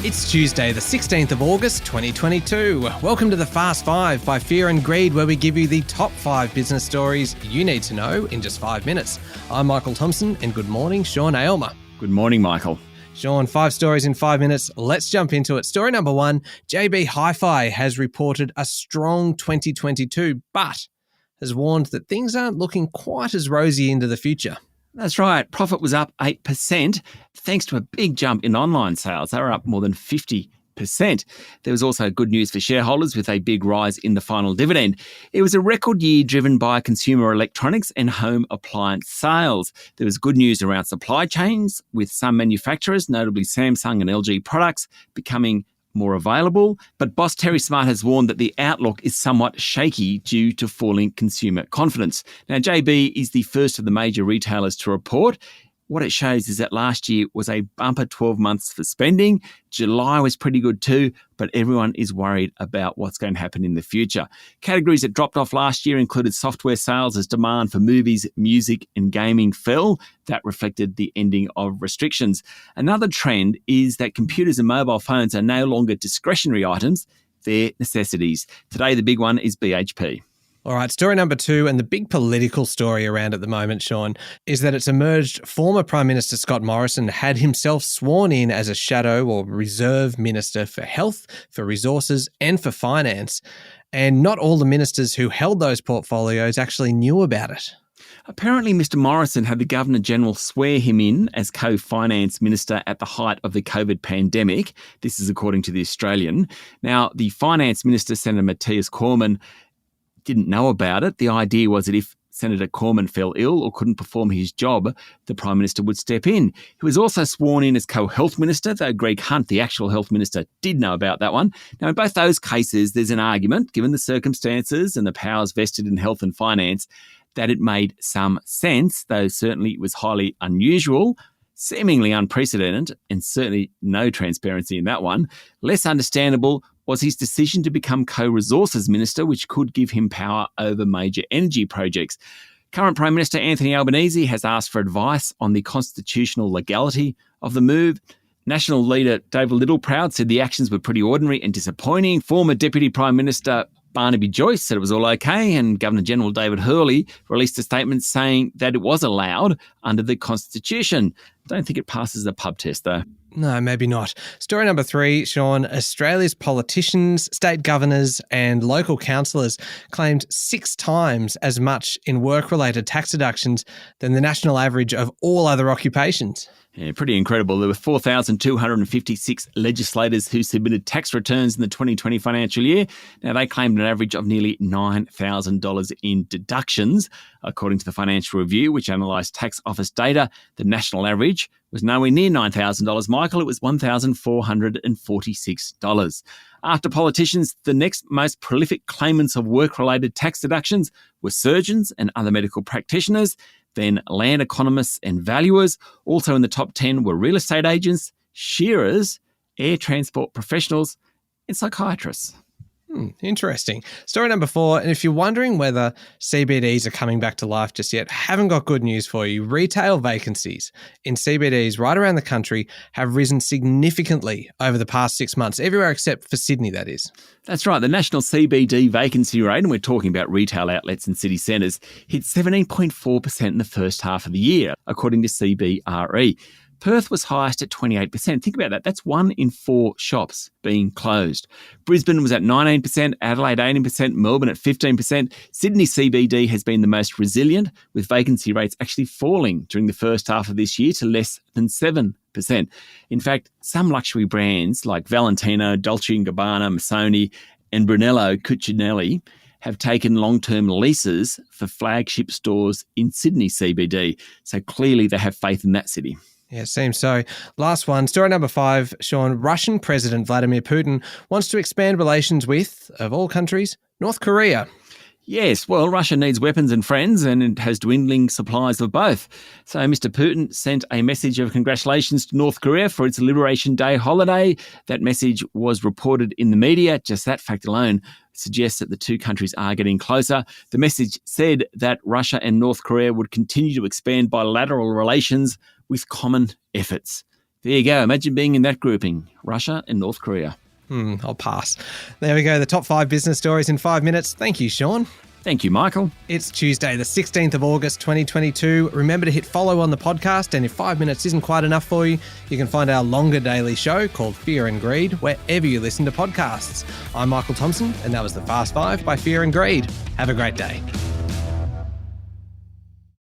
It's Tuesday, the 16th of August, 2022. Welcome to the Fast Five by Fear and Greed, where we give you the top 5 business stories you need to know in just 5 minutes. I'm Michael Thompson, and good morning, Sean Aylmer. Good morning, Michael. Sean, 5 stories in 5 minutes. Let's jump into it. Story number 1, JB Hi-Fi has reported a strong 2022, but has warned that things aren't looking quite as rosy into the future. That's right. Profit was up 8% thanks to a big jump in online sales. They were up more than 50%. There was also good news for shareholders with a big rise in the final dividend. It was a record year driven by consumer electronics and home appliance sales. There was good news around supply chains, with some manufacturers, notably Samsung and LG products, becoming more available. But boss Terry Smart has warned that the outlook is somewhat shaky due to falling consumer confidence. Now, JB is the first of the major retailers to report. What it shows is that last year was a bumper 12 months for spending. July was pretty good too, but everyone is worried about what's going to happen in the future. Categories that dropped off last year included software sales as demand for movies, music and gaming fell. That reflected the ending of restrictions. Another trend is that computers and mobile phones are no longer discretionary items, they're necessities. Today, the big one is BHP. All right, story number 2, and the big political story around at the moment, Sean, is that it's emerged former Prime Minister Scott Morrison had himself sworn in as a shadow or reserve minister for health, for resources and for finance. And not all the ministers who held those portfolios actually knew about it. Apparently, Mr Morrison had the Governor-General swear him in as co-finance minister at the height of the COVID pandemic. This is according to The Australian. Now, the finance minister, Senator Matthias Cormann, didn't know about it. The idea was that if Senator Cormann fell ill or couldn't perform his job, the Prime Minister would step in. He was also sworn in as co-health minister, though Greg Hunt, the actual health minister, did know about that one. Now, in both those cases, there's an argument, given the circumstances and the powers vested in health and finance, that it made some sense, though certainly it was highly unusual, seemingly unprecedented, and certainly no transparency in that one. Less understandable was his decision to become co-resources minister, which could give him power over major energy projects. Current Prime Minister Anthony Albanese has asked for advice on the constitutional legality of the move. National leader David Littleproud said the actions were pretty ordinary and disappointing. Former Deputy Prime Minister Barnaby Joyce said it was all okay, and Governor-General David Hurley released a statement saying that it was allowed under the Constitution. Don't think it passes the pub test, though. No, maybe not. Story number 3, Sean. Australia's politicians, state governors and local councillors claimed 6 times as much in work-related tax deductions than the national average of all other occupations. Yeah, pretty incredible. There were 4,256 legislators who submitted tax returns in the 2020 financial year. Now, they claimed an average of nearly $9,000 in deductions. According to the Financial Review, which analysed tax office data, the national average was nowhere near $9,000, Michael. It was $1,446. After politicians, the next most prolific claimants of work-related tax deductions were surgeons and other medical practitioners, then land economists and valuers. Also in the top 10 were real estate agents, shearers, air transport professionals, and psychiatrists. Interesting. Story number 4, and if you're wondering whether CBDs are coming back to life just yet, haven't got good news for you. Retail vacancies in CBDs right around the country have risen significantly over the past 6 months, everywhere except for Sydney, that is. That's right. The national CBD vacancy rate, and we're talking about retail outlets and city centres, hit 17.4% in the first half of the year, according to CBRE. Perth was highest at 28%. Think about that. That's 1 in 4 shops being closed. Brisbane was at 19%, Adelaide 18%, Melbourne at 15%. Sydney CBD has been the most resilient, with vacancy rates actually falling during the first half of this year to less than 7%. In fact, some luxury brands like Valentino, Dolce & Gabbana, Missoni and Brunello Cucinelli have taken long-term leases for flagship stores in Sydney CBD. So clearly they have faith in that city. Yeah, it seems so. Last one, story number 5, Sean. Russian President Vladimir Putin wants to expand relations with, of all countries, North Korea. Yes, well, Russia needs weapons and friends, and it has dwindling supplies of both. So Mr. Putin sent a message of congratulations to North Korea for its Liberation Day holiday. That message was reported in the media. Just that fact alone suggests that the two countries are getting closer. The message said that Russia and North Korea would continue to expand bilateral relations with common efforts. There you go. Imagine being in that grouping, Russia and North Korea. I'll pass. There we go. The top 5 business stories in 5 minutes. Thank you, Sean. Thank you, Michael. It's Tuesday, the 16th of August, 2022. Remember to hit follow on the podcast, and if 5 minutes isn't quite enough for you, you can find our longer daily show called Fear and Greed wherever you listen to podcasts. I'm Michael Thompson, and that was the Fast 5 by Fear and Greed. Have a great day.